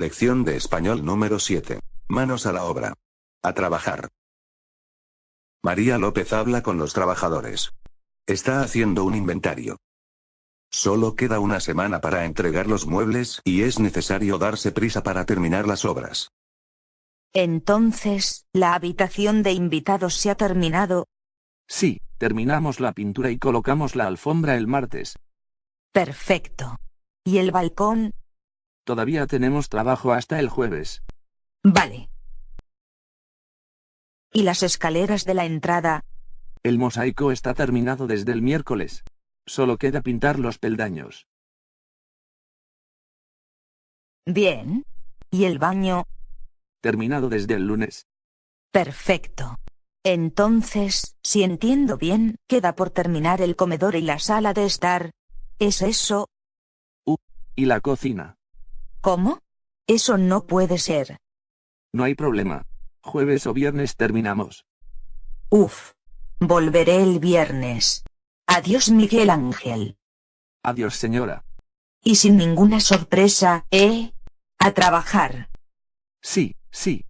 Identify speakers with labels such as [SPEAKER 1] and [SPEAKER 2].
[SPEAKER 1] Lección de español número 7. Manos a la obra. A trabajar. María López habla con los trabajadores. Está haciendo un inventario. Solo queda una semana para entregar los muebles y es necesario darse prisa para terminar las obras.
[SPEAKER 2] Entonces, ¿la habitación de invitados se ha terminado?
[SPEAKER 3] Sí, terminamos la pintura y colocamos la alfombra el martes.
[SPEAKER 2] Perfecto. ¿Y el balcón?
[SPEAKER 3] Todavía tenemos trabajo hasta el jueves.
[SPEAKER 2] Vale. ¿Y las escaleras de la entrada?
[SPEAKER 3] El mosaico está terminado desde el miércoles. Solo queda pintar los peldaños.
[SPEAKER 2] Bien. ¿Y el baño?
[SPEAKER 3] Terminado desde el lunes.
[SPEAKER 2] Perfecto. Entonces, si entiendo bien, queda por terminar el comedor y la sala de estar. ¿Es eso?
[SPEAKER 3] Y la cocina.
[SPEAKER 2] ¿Cómo? Eso no puede ser.
[SPEAKER 3] No hay problema. Jueves o viernes terminamos.
[SPEAKER 2] Uf. Volveré el viernes. Adiós, Miguel Ángel.
[SPEAKER 3] Adiós, señora.
[SPEAKER 2] Y sin ninguna sorpresa, ¿eh? A trabajar.
[SPEAKER 3] Sí, sí.